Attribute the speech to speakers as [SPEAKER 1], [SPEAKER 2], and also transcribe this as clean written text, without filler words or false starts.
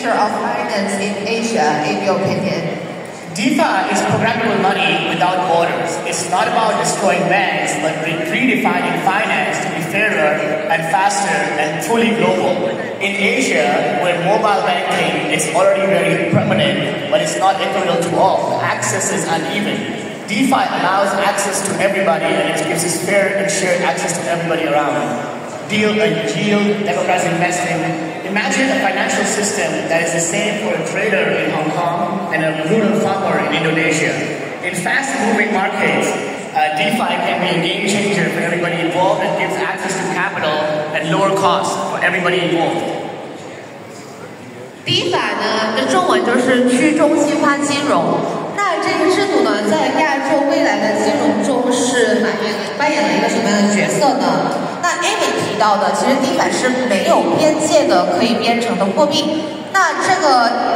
[SPEAKER 1] future of finance in Asia, in your opinion?
[SPEAKER 2] DeFi is programmable money without borders. It's not about destroying banks, but redefining finance to be fairer and faster and fully global. In Asia, where mobile banking is already very prominent, but it's not equitable to all, the access is uneven. DeFi allows access to everybody, and it gives us fair and shared access to everybody around. Yield democratic investing. Imagine a financial system that is the same for a trader in Hong Kong and a rural farmer in Indonesia. In fast-moving markets, DeFi can be a game changer for everybody involved and gives access to capital at lower costs for everybody involved.
[SPEAKER 1] DeFi 呢，的中文就是去中心化金融。那这个制度呢，在亚洲未来的金融中是扮演了一个什么样的角色呢？那 Amy 提到的，其实 DeFi 是没有边界的，可以编程的货币。那这个